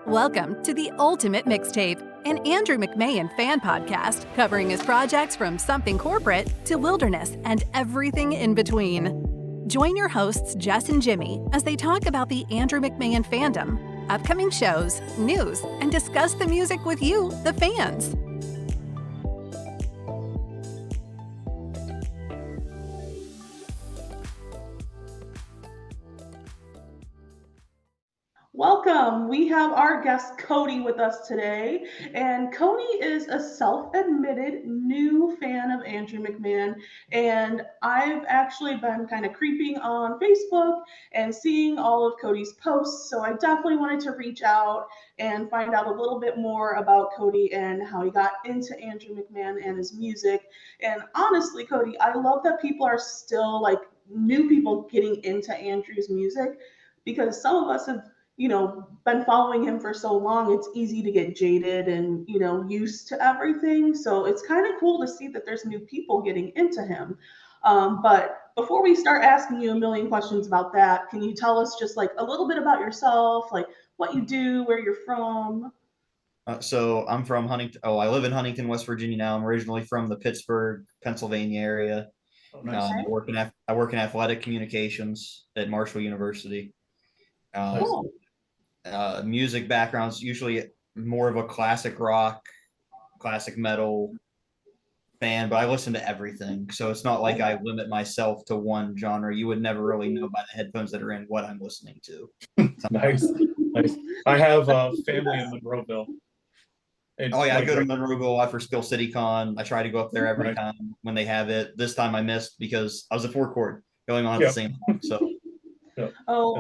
Welcome to the Ultimate Mixtape, an Andrew McMahon fan podcast covering his projects from something corporate to wilderness and everything in between. Join your hosts, Jess and Jimmy, as they talk about the Andrew McMahon fandom, upcoming shows, news, and discuss the music with you, the fans. Welcome. We have our guest Cody with us today, and Cody is a self-admitted new fan of Andrew McMahon, and I've actually been kind of creeping on Facebook and seeing all of Cody's posts, so I definitely wanted to reach out and find out a little bit more about Cody and how he got into Andrew McMahon and his music. And honestly, Cody, I love that people are still like new people getting into Andrew's music, because some of us have been following him for so long, it's easy to get jaded and, used to everything. So it's kind of cool to see that there's new people getting into him. But before we start asking you a million questions about that, can you tell us just like a little bit about yourself, like what you do, where you're from? So I'm from Huntington. Oh, I live in Huntington, West Virginia now. I'm originally from the Pittsburgh, Pennsylvania area. Oh, nice. I work in athletic communications at Marshall University. Cool. Music backgrounds, usually more of a classic rock, classic metal fan, but I listen to everything. So it's not like I limit myself to one genre. You would never really know by the headphones that are in what I'm listening to. Nice. I have family in Monroeville. I go to Monroeville a lot for Spill City Con. I try to go up there every time when they have it. This time I missed because I was at Four Chord going on at the same time. So.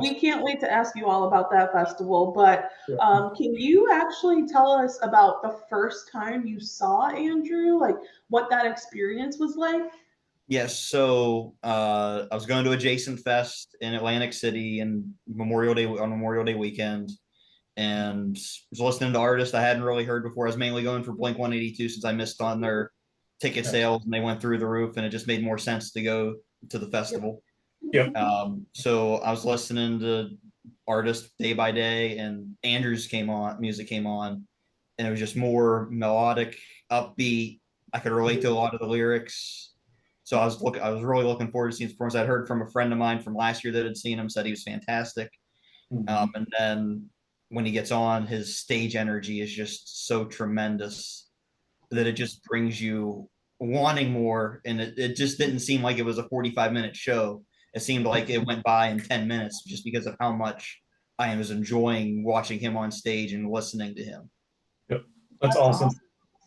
We can't wait to ask you all about that festival, but can you actually tell us about the first time you saw Andrew, like what that experience was like? Yes, so I was going to Adjacent Fest in Atlantic City on Memorial Day weekend, and was listening to artists I hadn't really heard before. I was mainly going for Blink-182 since I missed on their ticket sales and they went through the roof, and it just made more sense to go to the festival. Yep. So I was listening to artists day by day, and Andrew's music came on, and it was just more melodic, upbeat. I could relate to a lot of the lyrics. So I was really looking forward to seeing his performance. I'd heard from a friend of mine from last year that had seen him, said he was fantastic. Mm-hmm. And then when he gets on, his stage energy is just so tremendous that it just brings you wanting more. And it just didn't seem like it was a 45-minute show. It seemed like it went by in 10 minutes just because of how much I was enjoying watching him on stage and listening to him. Yep. That's awesome.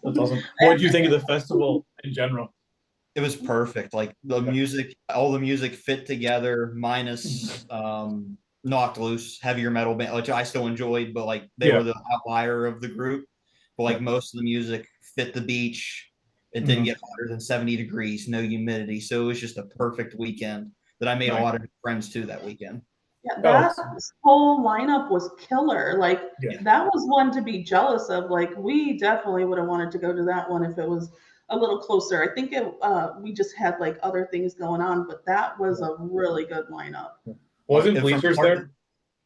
What did you think of the festival in general? It was perfect. Like music, all the music fit together, minus Knocked Loose, heavier metal band, which I still enjoyed, but like they were the outlier of the group. But like most of the music fit the beach. It didn't get hotter than 70 degrees, no humidity. So it was just a perfect weekend that I made a lot of friends too that weekend. Yeah, that whole lineup was killer. Like that was one to be jealous of. Like we definitely would have wanted to go to that one if it was a little closer. I think we just had like other things going on, but that was a really good lineup. Wasn't Bleachers there?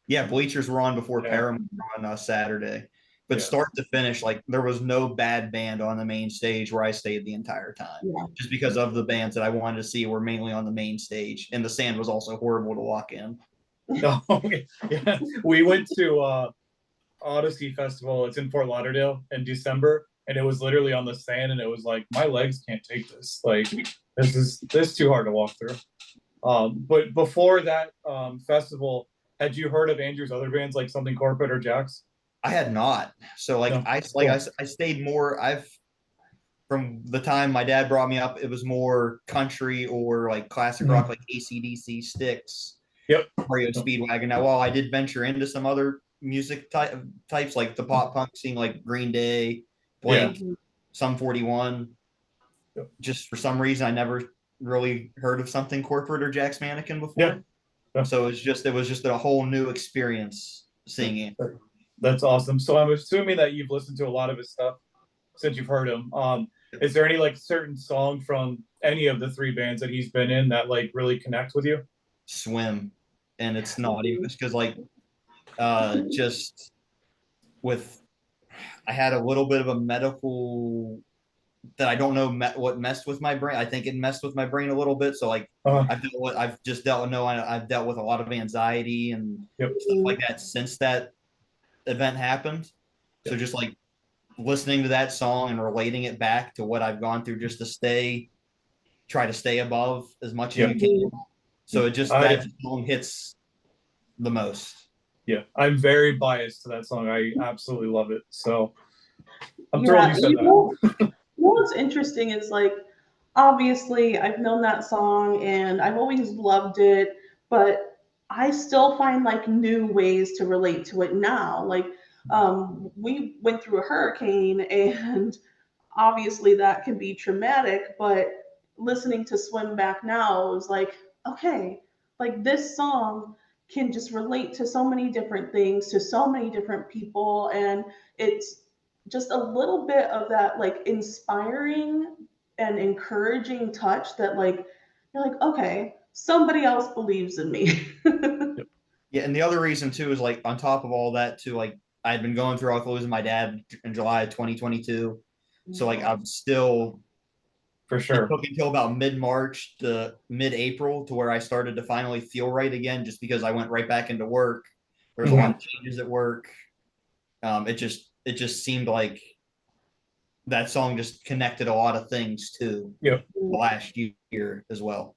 Yeah, Bleachers were on before Paramore on Saturday. But start to finish, like there was no bad band on the main stage where I stayed the entire time. Yeah. Just because of the bands that I wanted to see were mainly on the main stage, and the sand was also horrible to walk in. Yeah, we went to Odyssey Festival. It's in Fort Lauderdale in December, and it was literally on the sand, and it was like my legs can't take this. Like this is too hard to walk through. But before that festival, had you heard of Andrew's other bands like Something Corporate or Jax? I had not. So I stayed more. From the time my dad brought me up, it was more country or like classic rock, like AC/DC, Styx, Mario Speedwagon. Now, while I did venture into some other music types like the pop punk scene, like Green Day, Blink, Sum 41, just for some reason I never really heard of Something Corporate or Jax Mannequin before. So it was just a whole new experience seeing it. That's awesome. So I'm assuming that you've listened to a lot of his stuff since you've heard him. Is there any like certain song from any of the three bands that he's been in that like really connect with you? Swim. And it's not even because like just with, I had a little bit of a medical that I don't know what messed with my brain. I think it messed with my brain a little bit. So like I've dealt with a lot of anxiety and stuff like that since that event happened. So just like listening to that song and relating it back to what I've gone through just to try to stay above as much as you can. So that song hits the most. Yeah, I'm very biased to that song. I absolutely love it. So I'm thrilled you said that. What's interesting is like, obviously I've known that song and I've always loved it, but I still find like new ways to relate to it now. Like we went through a hurricane and obviously that can be traumatic, but listening to Swim Back now was like, okay, like this song can just relate to so many different things, to so many different people, and it's just a little bit of that like inspiring and encouraging touch that like you're like, okay, somebody else believes in me. Yeah, and the other reason too is like on top of all that too, like I had been going through losing my dad in July of 2022. So like I'm still, for sure, it took until about mid-March to mid-April to where I started to finally feel right again, just because I went right back into work. There's a lot of changes at work. It just seemed like that song just connected a lot of things to last year as well.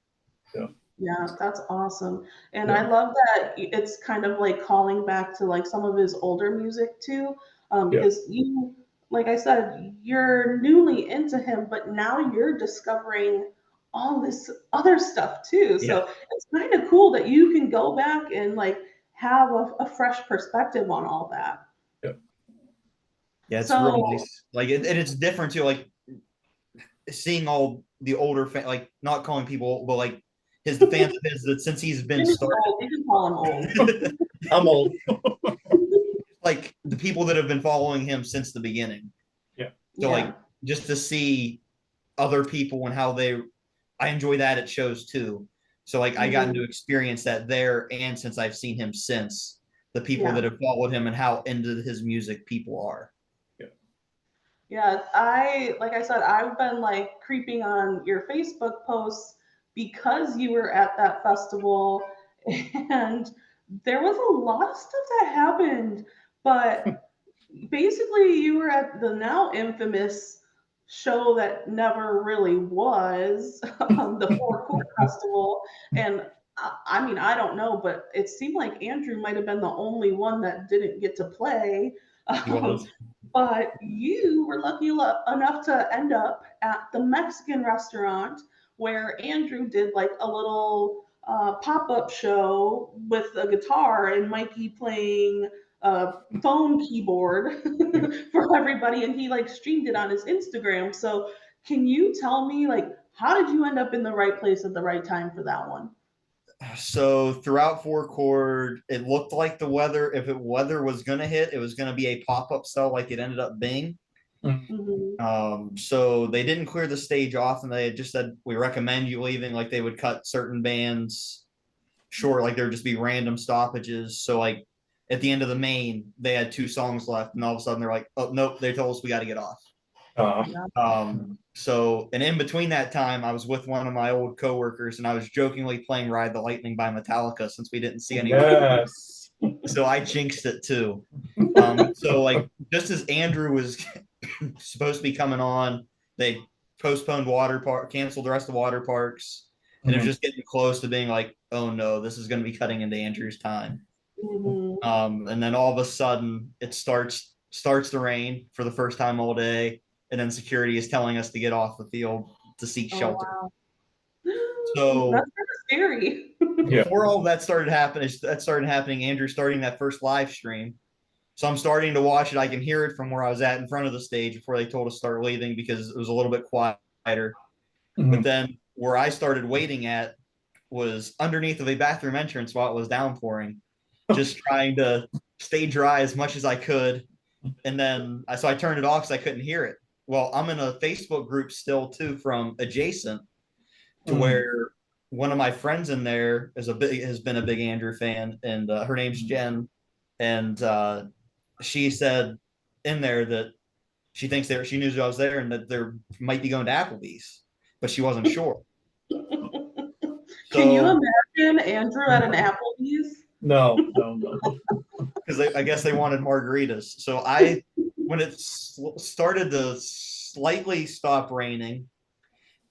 Yeah, that's awesome. And I love that it's kind of like calling back to like some of his older music too. Because you, like I said, you're newly into him, but now you're discovering all this other stuff too. So it's kind of cool that you can go back and like have a fresh perspective on all that. Yeah, it's real nice. Like, and it's different too. Like seeing all the older like not calling people old, but like the fans of his that since he's been started. You can call him old. I'm old. Like the people that have been following him since the beginning. So like just to see other people and how I enjoy that at shows too. So like I gotten to experience that there, and since I've seen him since, the people that have followed him and how into his music people are. Yeah, like I said, I've been like creeping on your Facebook posts because you were at that festival and there was a lot of stuff that happened, but basically you were at the now infamous show that never really was, the Four Chord Festival. And I mean, I don't know, but it seemed like Andrew might have been the only one that didn't get to play. But you were lucky enough to end up at the Mexican restaurant where Andrew did like a little pop-up show with a guitar and Mikey playing a phone keyboard for everybody, and he like streamed it on his Instagram. So can you tell me like how did you end up in the right place at the right time for that one? So throughout Four Chord, it looked like the weather, if weather was going to hit, it was going to be a pop-up cell like it ended up being. So they didn't clear the stage off, and they had just said, we recommend you leaving. Like they would cut certain bands short, like there would just be random stoppages. So like at the end of the main, they had 2 songs left, and all of a sudden they're like, oh, nope, they told us we got to get off. So, and in between that time, I was with one of my old coworkers, and I was jokingly playing Ride the Lightning by Metallica since we didn't see anyone. So I jinxed it too. So like just as Andrew was supposed to be coming on, they postponed canceled the rest of water parks, and it was just getting close to being like, oh no, this is going to be cutting into Andrew's time. And then all of a sudden it starts to rain for the first time all day. And then security is telling us to get off the field to seek shelter. Wow. So that's kind of scary. Before all that started happening, Andrew starting that first live stream. So I'm starting to watch it. I can hear it from where I was at in front of the stage before they told us to start leaving because it was a little bit quieter. But then where I started waiting at was underneath of a bathroom entrance while it was downpouring, just trying to stay dry as much as I could. And then I turned it off because I couldn't hear it. Well, I'm in a Facebook group still too from adjacent to where one of my friends in there has been a big Andrew fan, and her name's Jen. And she said in there that she thinks she knew I was there and that there might be going to Applebee's, but she wasn't sure. Can you imagine Andrew at an Applebee's? No. Because I guess they wanted margaritas. So when it started to slightly stop raining,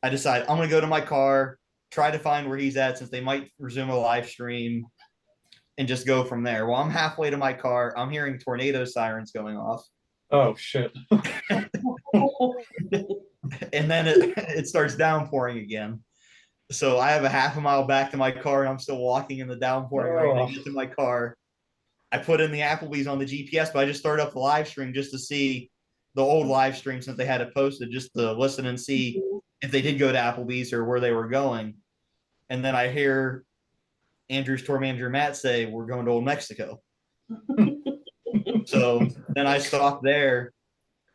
I decided I'm going to go to my car, try to find where he's at since they might resume a live stream, and just go from there. Well, I'm halfway to my car. I'm hearing tornado sirens going off. Oh, shit. And then it starts downpouring again. So I have a half a mile back to my car, and I'm still walking in the downpouring rain. I get to my car. I put in the Applebee's on the GPS, but I just started up the live stream just to see the old live stream since they had it posted, just to listen and see if they did go to Applebee's or where they were going. And then I hear Andrew's tour manager, Matt, say, we're going to Old Mexico. So then I stop there.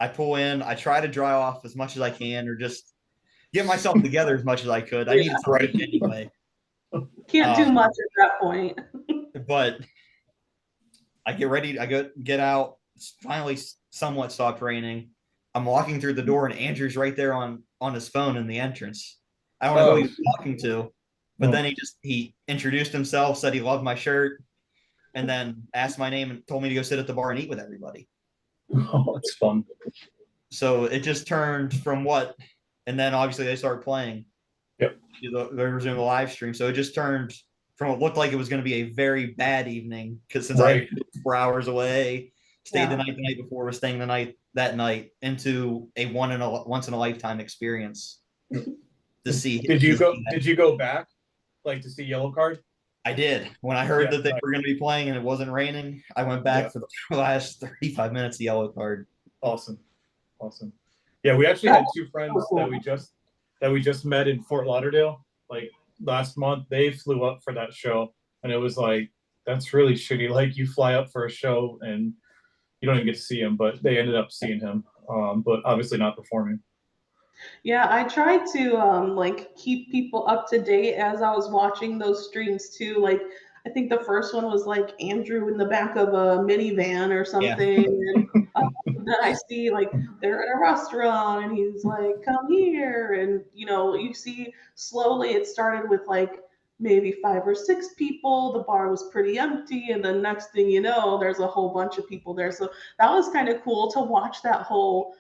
I pull in. I try to dry off as much as I can or just get myself together as much as I could. I needed to break anyway. Can't do much at that point. But I get ready. I get out. It's finally somewhat stopped raining. I'm walking through the door, and Andrew's right there on his phone in the entrance. I don't know who he was talking to, but then he introduced himself, said he loved my shirt, and then asked my name and told me to go sit at the bar and eat with everybody. Oh, that's fun. So it just turned from what, and then obviously they started playing. Yep. They resumed the live stream. So it just turned from what looked like it was going to be a very bad evening because since I was 4 hours away, stayed the night before, was staying that night into a once in a lifetime experience to see. Did you go back like to see Yellow Card? I did. When I heard that they were going to be playing and it wasn't raining, I went back for the last 35 minutes of Yellow Card. Awesome. Yeah, we actually had two friends that we just met in Fort Lauderdale like last month. They flew up for that show, and it was like, that's really shitty. Like, you fly up for a show and you don't even get to see him, but they ended up seeing him, but obviously not performing. Yeah, I tried to keep people up to date as I was watching those streams too. Like, I think the first one was like Andrew in the back of a minivan or something. Yeah. And then I see like they're at a restaurant and he's like, come here. And, you see slowly it started with like maybe 5 or 6 people. The bar was pretty empty. And then next thing you know, there's a whole bunch of people there. So that was kind of cool to watch that whole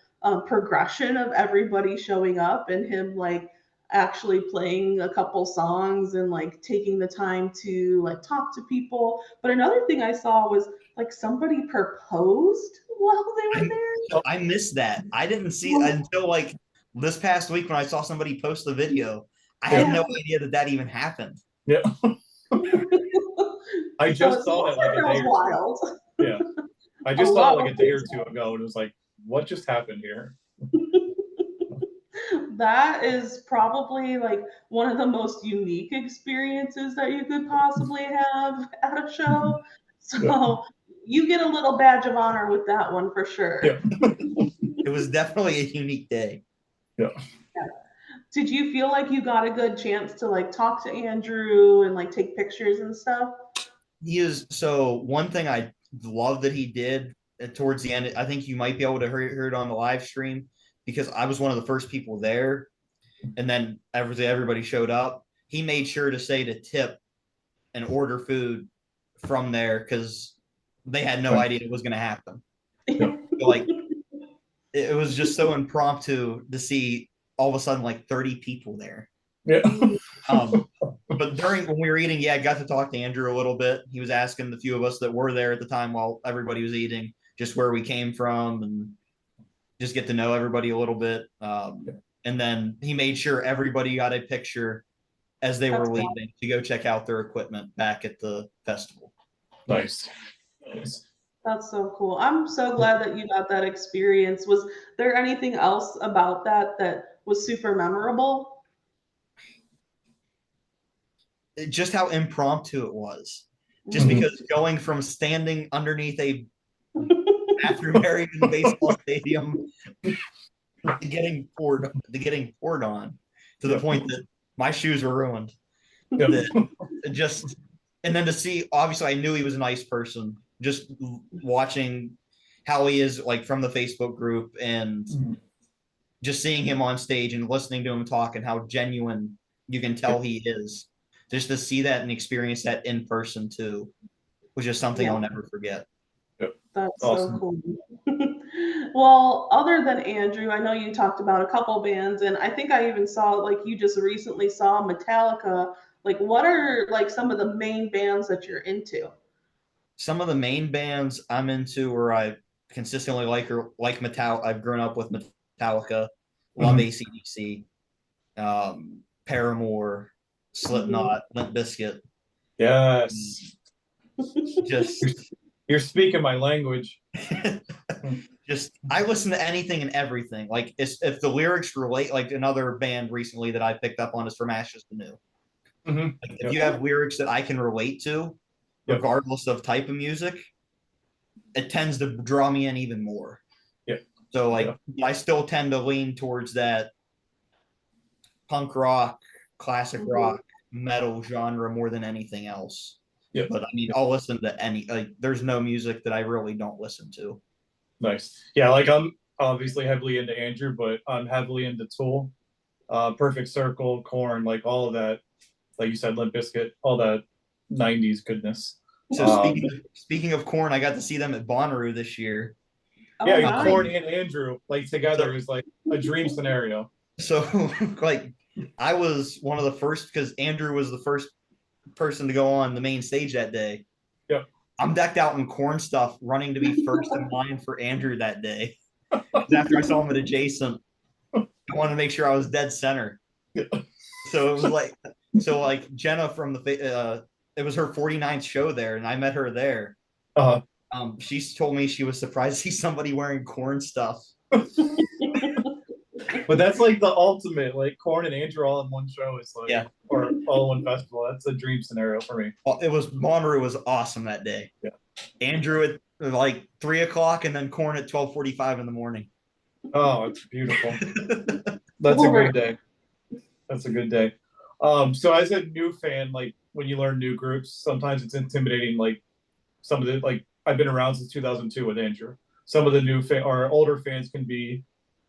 progression of everybody showing up and him like actually playing a couple songs and like taking the time to like talk to people. But another thing I saw was like somebody proposed while they were there. I missed that. I didn't see it until like this past week when I saw somebody post the video. I had no idea that even happened. Yeah. I just saw that like a day or two. Yeah. I just saw it like a day or two ago, and it was like, what just happened here? That is probably like one of the most unique experiences that you could possibly have at a show. So you get a little badge of honor with that one for sure. Yeah. It was definitely a unique day. Yeah. Did you feel like you got a good chance to like talk to Andrew and like take pictures and stuff? So one thing I love that he did towards the end, I think you might be able to hear it on the live stream because I was one of the first people there. And then everybody showed up. He made sure to say to tip and order food from there because they had no idea it was going to happen. So, like, it was just so impromptu to see all of a sudden like 30 people there. Yeah. But when we were eating, I got to talk to Andrew a little bit. He was asking the few of us that were there at the time while everybody was eating, just where we came from and just get to know everybody a little bit. And then he made sure everybody got a picture as they were leaving to go check out their equipment back at the festival. Nice. That's so cool. I'm so glad that you got that experience. Was there anything else about that was super memorable? Just how impromptu it was. Just because going from standing underneath a bathroom area in the baseball stadium to getting poured on to the point that my shoes were ruined. And then to see, obviously I knew he was a nice person. Just watching how he is like from the Facebook group and just seeing him on stage and listening to him talk and how genuine you can tell he is. Just to see that and experience that in person too, which is something I'll never forget. That's awesome. so cool. Well, other than Andrew, I know you talked about a couple bands, and I think I even saw, like, you just recently saw Metallica. Like, what are like some of the main bands that you're into? Some of the main bands I'm into, or I consistently like Metallica. I've grown up with Metallica, love AC/DC, Paramore, Slipknot, Limp Bizkit. Yes. Just you're speaking my language. Just I listen to anything and everything. Like if the lyrics relate, like another band recently that I picked up on is From Ashes to New. Like if you have lyrics that I can relate to, regardless of type of music, it tends to draw me in even more. So like I still tend to lean towards that punk rock, classic rock, metal genre more than anything else. But I mean, I'll listen to any. Like, there's no music that I really don't listen to. Nice. Yeah, like I'm obviously heavily into Andrew, but I'm heavily into Tool, Perfect Circle, Korn, like all of that. Like you said, Limp Bizkit, all that '90s goodness. So speaking of Korn, I got to see them at Bonnaroo this year. Yeah, nice. Korn and Andrew like together is like a dream scenario. So like I was one of the first because Andrew was the first person to go on the main stage that day. Yep. I'm decked out in Korn stuff, running to be first in line for Andrew that day. After I saw him at Adjacent, I wanted to make sure I was dead center. So it was like Jenna from the it was her 49th show there, and I met her there. She told me she was surprised to see somebody wearing Korn stuff. But that's like the ultimate, like Korn and Andrew all in one show is like, or all in one festival. That's a dream scenario for me. Well, Bonnaroo was awesome that day. Yeah. Andrew at like 3:00 and then Korn at 12:45 in the morning. Oh, it's beautiful. That's a good day. That's a good day. So as a new fan, like when you learn new groups, sometimes it's intimidating. Like some of the, like I've been around since 2002 with Andrew. Some of the new or older fans can be,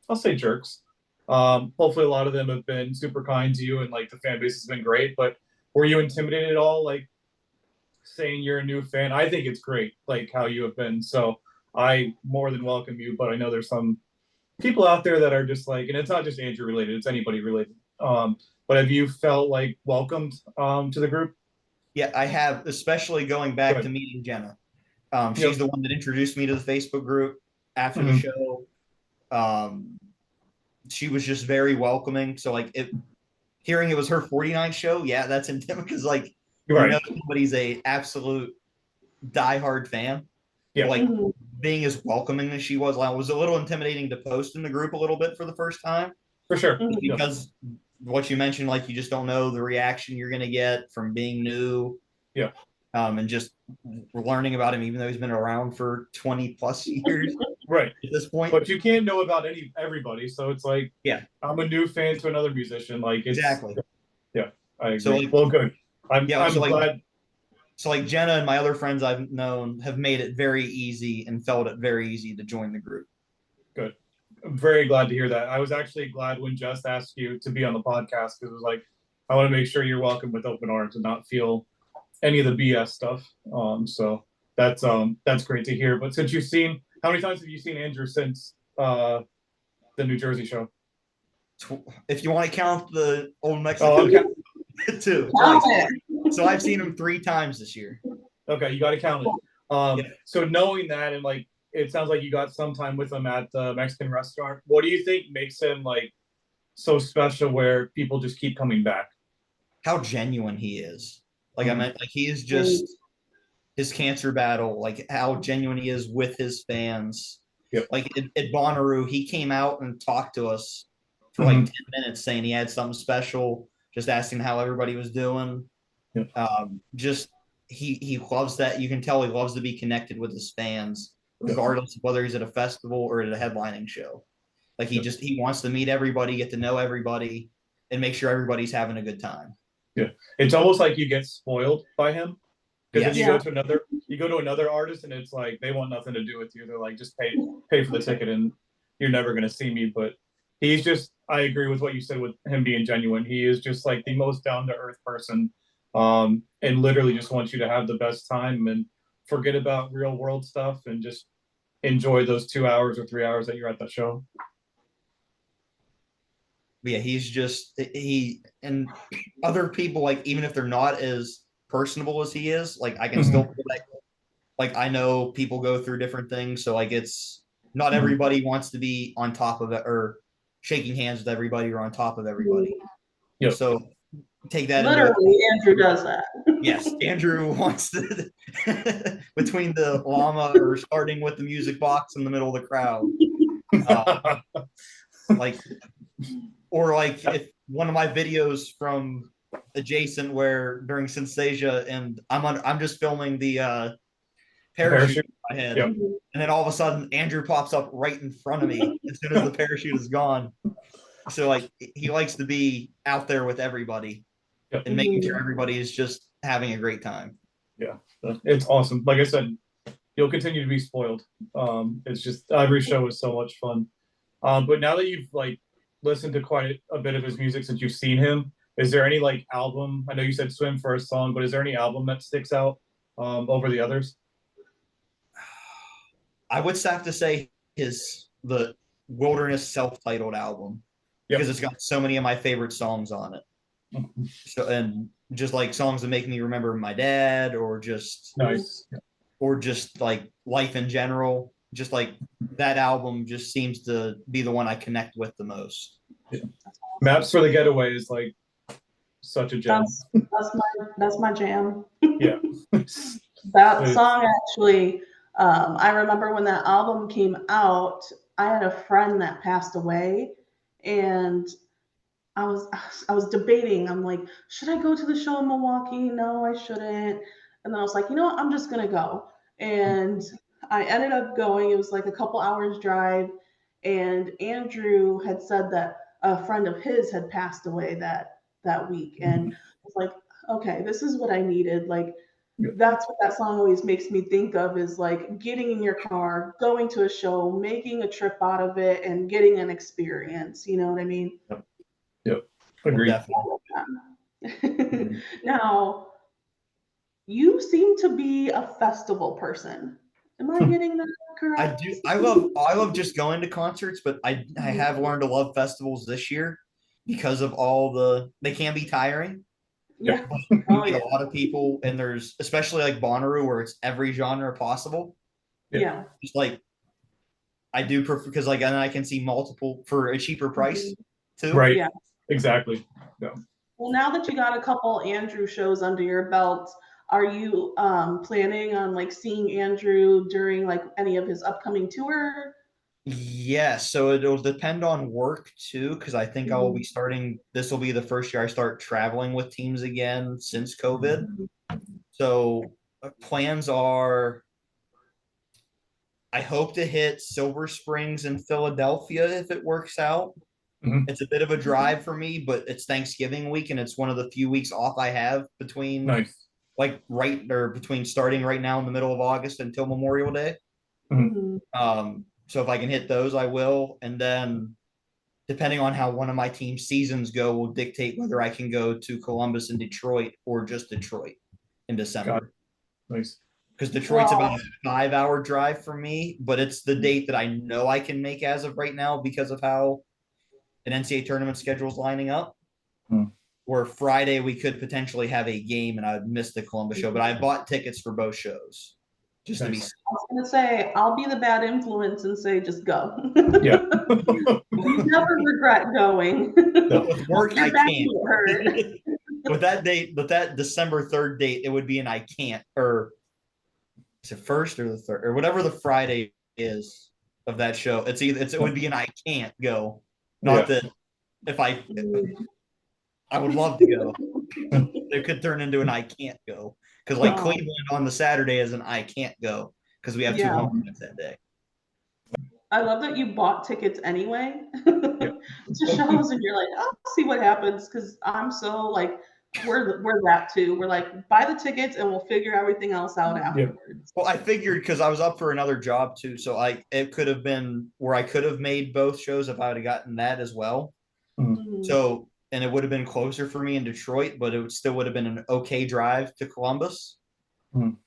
I'll say, jerks. Hopefully a lot of them have been super kind to you and like the fan base has been great, but were you intimidated at all, like saying you're a new fan? I think it's great, like how you have been. So I more than welcome you, but I know there's some people out there that are just like, and it's not just Andrew related, it's anybody related. But have you felt like welcomed to the group? Yeah, I have, especially going back to meeting Jenna. She's the one that introduced me to the Facebook group after the show. She was just very welcoming. So like hearing it was her 49th show, yeah, that's intimidating because like you know somebody's a absolute diehard fan. Yeah, like being as welcoming as she was, like, it was a little intimidating to post in the group a little bit for the first time. For sure. Because what you mentioned, like you just don't know the reaction you're gonna get from being new. Yeah. And just learning about him, even though he's been around for 20 plus years. Right. At this point. But you can't know about everybody. So it's like, I'm a new fan to another musician. Like exactly. Yeah. I agree. So like, well, good. I'm so glad. So like Jenna and my other friends I've known have made it very easy and felt it very easy to join the group. Good. I'm very glad to hear that. I was actually glad when Jess asked you to be on the podcast because it was like, I want to make sure you're welcome with open arms and not feel any of the BS stuff. So that's great to hear. But since you've seen, how many times have you seen Andrew since the New Jersey show? If you want to count the old Mexico, two. So I've seen him 3 times this year. Okay, you got to count it. So knowing that, and like it sounds like you got some time with him at the Mexican restaurant. What do you think makes him like so special where people just keep coming back? How genuine he is. Like I meant, like he is just his cancer battle, like how genuine he is with his fans. Yep. Like at Bonnaroo, he came out and talked to us for like 10 minutes saying he had something special, just asking how everybody was doing. Yep. Just he loves that. You can tell he loves to be connected with his fans, regardless of whether he's at a festival or at a headlining show. Like he wants to meet everybody, get to know everybody, and make sure everybody's having a good time. Yeah, it's almost like you get spoiled by him because then you go to another. you go to another artist and it's like they want nothing to do with you. They're like, just pay for the ticket and you're never gonna see me. But he's just, I agree with what you said with him being genuine. He is just like the most down to earth person, and literally just wants you to have the best time and forget about real world stuff and just enjoy those 2 hours or 3 hours that you're at that show. Yeah, and other people, like, even if they're not as personable as he is, like, I can still like, I know people go through different things, so like, it's not everybody wants to be on top of it or shaking hands with everybody or on top of everybody. Yep. So take that literally Andrew does that. Yes, Andrew wants to between the llama or starting with the music box in the middle of the crowd. Like, or like if one of my videos from adjacent where during Synthesia and I'm just filming the parachute in my head, and then all of a sudden Andrew pops up right in front of me as soon as the parachute is gone. So like he likes to be out there with everybody and making sure everybody is just having a great time. Yeah, it's awesome. Like I said, you'll continue to be spoiled. It's just every show is so much fun. But now that you've like listened to quite a bit of his music since you've seen him, is there any like album? I know you said Swim first song, but is there any album that sticks out over the others? I would have to say the Wilderness self-titled album because it's got so many of my favorite songs on it. So, and just like songs that make me remember my dad or just like life in general. Just like that album just seems to be the one I connect with the most. Maps for the Getaway is like such a gem. That's my jam. Yeah. That song actually, I remember when that album came out, I had a friend that passed away and I was debating. I'm like, should I go to the show in Milwaukee? No, I shouldn't. And then I was like, you know what? I'm just gonna go. And I ended up going. It was like a couple hours drive. And Andrew had said that a friend of his had passed away that week. And I was like, okay, this is what I needed. Like, that's what that song always makes me think of is like getting in your car, going to a show, making a trip out of it, and getting an experience. You know what I mean? Yep. Agreed. Now, you seem to be a festival person. Am I getting that correct? I do. I love just going to concerts, but I have learned to love festivals this year because of they can be tiring. Yeah. You meet a lot of people, and there's especially like Bonnaroo where it's every genre possible. Yeah. Just like I do prefer because like and I can see multiple for a cheaper price too. Right. Yeah. Exactly. Yeah. Well, now that you got a couple Andrew shows under your belt, are you planning on like seeing Andrew during like any of his upcoming tour? Yes, so it'll depend on work too, because I think I will be starting. This will be the first year I start traveling with teams again since COVID. So plans are, I hope to hit Silver Springs in Philadelphia if it works out. It's a bit of a drive for me, but it's Thanksgiving week and it's one of the few weeks off I have between between starting right now in the middle of August until Memorial Day. So if I can hit those, I will. And then depending on how one of my team's seasons go will dictate whether I can go to Columbus and Detroit or just Detroit in December. Nice. Because Detroit's about a 5-hour drive for me, but it's the date that I know I can make as of right now because of how an NCAA tournament schedule is lining up. Where Friday we could potentially have a game and I would miss the Columbus show, but I bought tickets for both shows. Just to be. I was gonna say I'll be the bad influence and say just go. Yeah. You never regret going. With work, I can't. With that December 3rd date, it would be an I can't, or is it first or the third or whatever the Friday is of that show. It would be an I can't go. Not that if I would love to go. It could turn into an I can't go. Because like Cleveland on the Saturday is an I can't go because we have 2 home games that day. I love that you bought tickets anyway to shows and you're like, I'll see what happens because I'm so like we're that too. We're like, buy the tickets and we'll figure everything else out afterwards. Well, I figured because I was up for another job too, so it could have been where I could have made both shows if I would have gotten that as well. Mhm. So, and it would have been closer for me in Detroit, but it still would have been an okay drive to Columbus.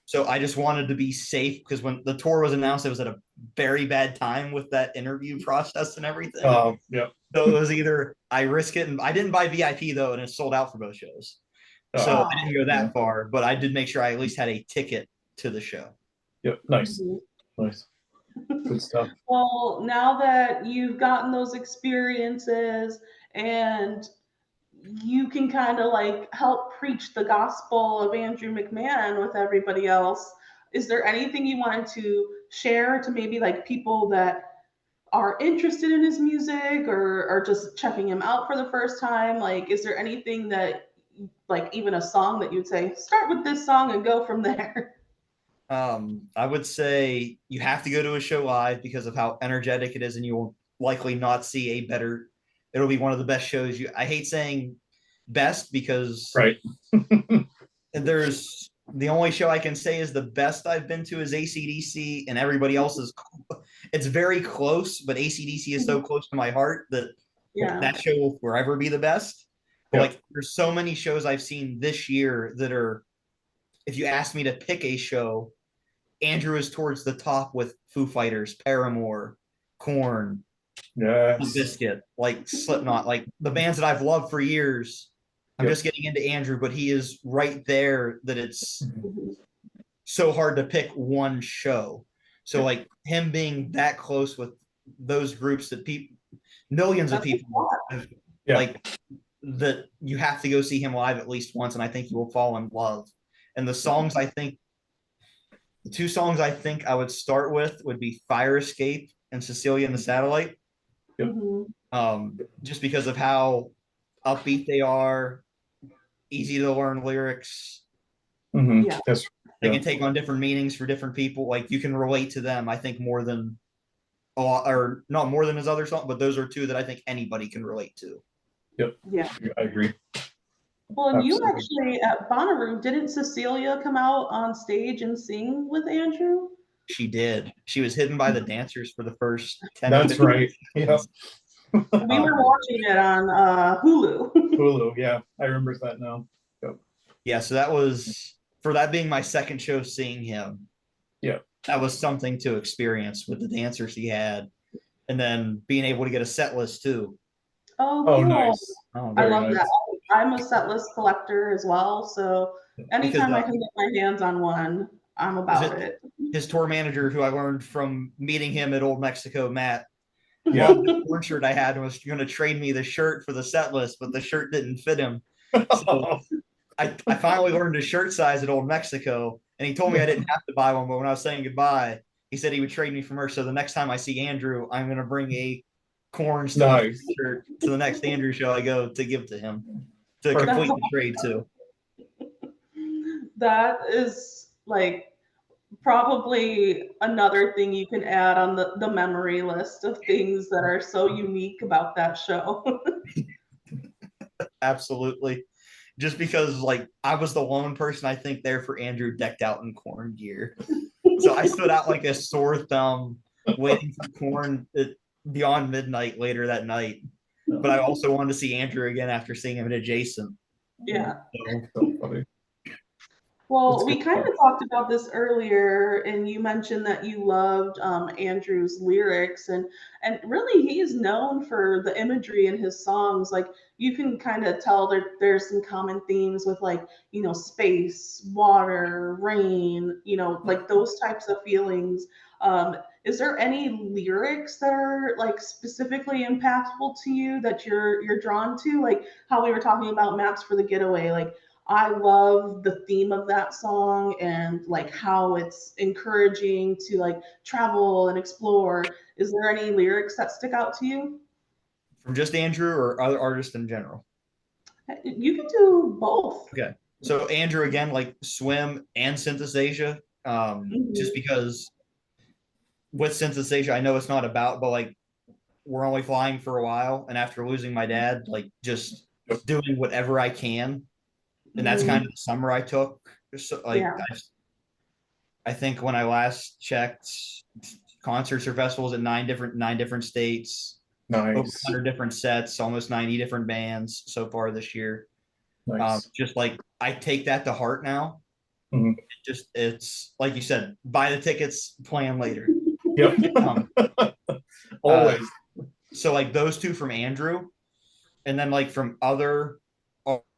So I just wanted to be safe because when the tour was announced, it was at a very bad time with that interview process and everything. Yeah. So it was either I risk it, and I didn't buy VIP though, and it sold out for both shows. So I didn't go that far, but I did make sure I at least had a ticket to the show. Yep. Nice. Nice. Good stuff. Well, now that you've gotten those experiences and you can kind of like help preach the gospel of Andrew McMahon with everybody else, is there anything you wanted to share to maybe like people that are interested in his music or are just checking him out for the first time? Like, is there anything that, like, even a song that you'd say, start with this song and go from there? I would say you have to go to a show live because of how energetic it is, and you will likely not see a better. It'll be one of the best shows. I hate saying best because Right. there's the only show I can say is the best I've been to is AC/DC, and everybody else is. It's very close, but AC/DC is so close to my heart that that show will forever be the best. But like, there's so many shows I've seen this year that are. If you ask me to pick a show, Andrew is towards the top with Foo Fighters, Paramore, Korn, Biscuit, like Slipknot, like the bands that I've loved for years. I'm just getting into Andrew, but he is right there that it's so hard to pick one show. So like him being that close with those groups that millions of people like that, you have to go see him live at least once, and I think you will fall in love. And the two songs I think I would start with would be Fire Escape and Cecilia and the Satellite. Just because of how upbeat they are, easy to learn lyrics. They can take on different meanings for different people. Like, you can relate to them, I think, more than or not more than his other songs, but those are two that I think anybody can relate to. Yeah. I agree. Well, and you actually at Bonnaroo, didn't Cecilia come out on stage and sing with Andrew? She did. She was hidden by the dancers for the first 10 That's right. Yeah. We were watching it on Hulu. Hulu, yeah. I remember that now. Yeah, so that was, for that being my second show seeing him. Yeah. That was something to experience with the dancers he had. And then being able to get a set list too. Oh, cool. Nice. I love that. I'm a set list collector as well, so anytime I can get my hands on one, I'm about it. His tour manager, who I learned from meeting him at Old Mexico, Matt, loved the torn shirt I had and was going to trade me the shirt for the set list, but the shirt didn't fit him. So I finally learned his shirt size at Old Mexico, and he told me I didn't have to buy one, but when I was saying goodbye, he said he would trade me for merch. So the next time I see Andrew, I'm going to bring a Korn shirt to the next Andrew show I go to give to him to complete the trade too. That is like probably another thing you can add on the memory list of things that are so unique about that show. Absolutely. Just because like I was the lone person I think there for Andrew decked out in Korn gear. So I stood out like a sore thumb waiting for Korn beyond midnight later that night. But I also wanted to see Andrew again after seeing him at Adjacent. Yeah. So funny. Well, we kind of talked about this earlier, and you mentioned that you loved Andrew's lyrics, and really he is known for the imagery in his songs. Like, you can kind of tell there's some common themes with, like, you know, space, water, rain, you know, like those types of feelings. Is there any lyrics that are like specifically impactful to you that you're drawn to? Like how we were talking about Maps for the Getaway, like I love the theme of that song and like how it's encouraging to like travel and explore. Is there any lyrics that stick out to you? From just Andrew or other artists in general? You can do both. Okay. So Andrew, again, like Swim and Synthesasia, just because with Synthesasia, I know it's not about, but like we're only flying for a while. And after losing my dad, like just doing whatever I can and that's kind of the summer I took. So, like, Yeah. I think when I last checked, concerts or festivals in nine different states, over Nice. 100 different sets, almost 90 different bands so far this year. Nice. Just like I take that to heart now. Mhm. It's like you said, buy the tickets, plan later. Yep. Always. So like those two from Andrew, and then like from other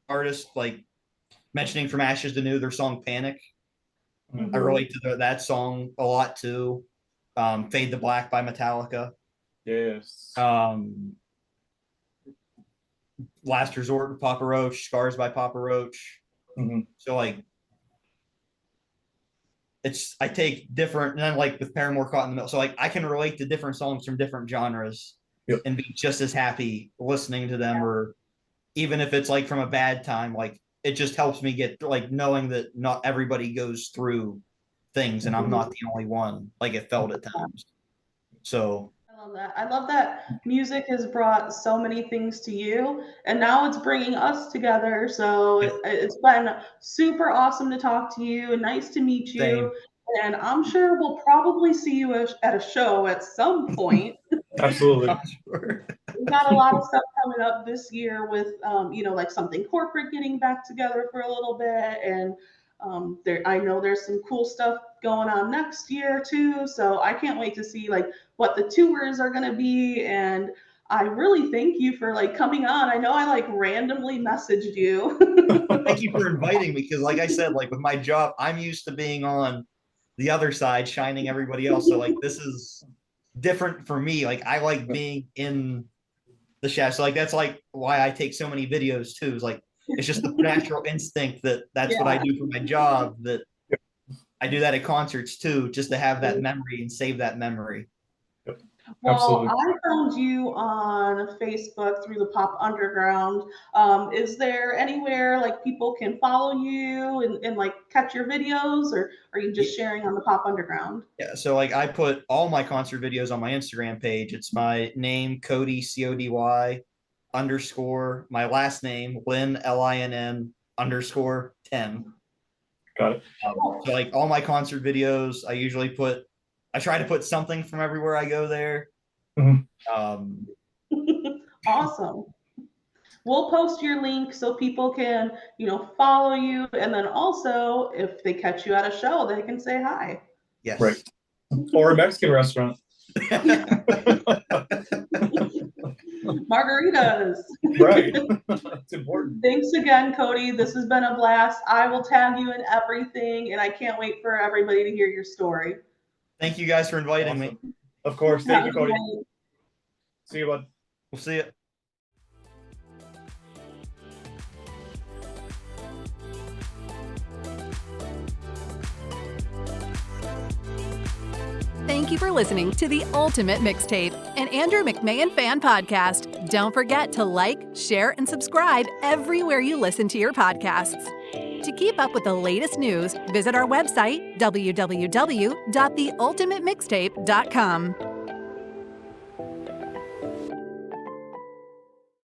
artists, like mentioning From Ashes to New, their song Panic. Mhm. I relate to that song a lot too. Fade to Black by Metallica. Yes. Last Resort, Papa Roach, Scars by Papa Roach. Mhm. So like, I take different, and then like with Paramore, Caught in the Middle. So like, I can relate to different songs from different genres, Yep. and be just as happy listening to them, or even if it's like from a bad time, like it just helps me get like knowing that not everybody goes through things, and I'm not the only one. Like it felt at times. So I love that. I love that music has brought so many things to you, and now it's bringing us together. So it's been super awesome to talk to you and nice to meet you. Same. And I'm sure we'll probably see you at a show at some point. Absolutely. Sure. We've got a lot of stuff coming up this year with, like Something Corporate getting back together for a little bit. And I know there's some cool stuff going on next year too. So I can't wait to see like what the tours are going to be. And I really thank you for like coming on. I know I like randomly messaged you. Thank you for inviting me, because like I said, like with my job, I'm used to being on the other side, shining everybody else. So like this is different for me. Like I like being in the shadow. So like that's like why I take so many videos too. Is like it's just the natural instinct that's what I do for my job. That I do that at concerts too, just to have that memory and save that memory. Well, Absolutely. I found you on Facebook through the Pop Underground. Is there anywhere like people can follow you and like catch your videos, or are you just sharing on the Pop Underground? Yeah, so like I put all my concert videos on my Instagram page. It's my name, Cody, CODY _ my last name, Linn, LINN _ 10. Got it. So like all my concert videos, I try to put something from everywhere I go there. Mhm. Awesome. We'll post your link so people can, follow you. And then also, if they catch you at a show, they can say hi. Yes. Right. Or a Mexican restaurant. Margaritas. Right. It's important. Thanks again, Cody. This has been a blast. I will tag you in everything, and I can't wait for everybody to hear your story. Thank you guys for inviting me. Of course. Thank you, Cody. Right. See you, bud. We'll see you. Thank you for listening to the Ultimate Mixtape, an Andrew McMahon fan podcast. Don't forget to like, share, and subscribe everywhere you listen to your podcasts. To keep up with the latest news, visit our website, www.theultimatemixtape.com.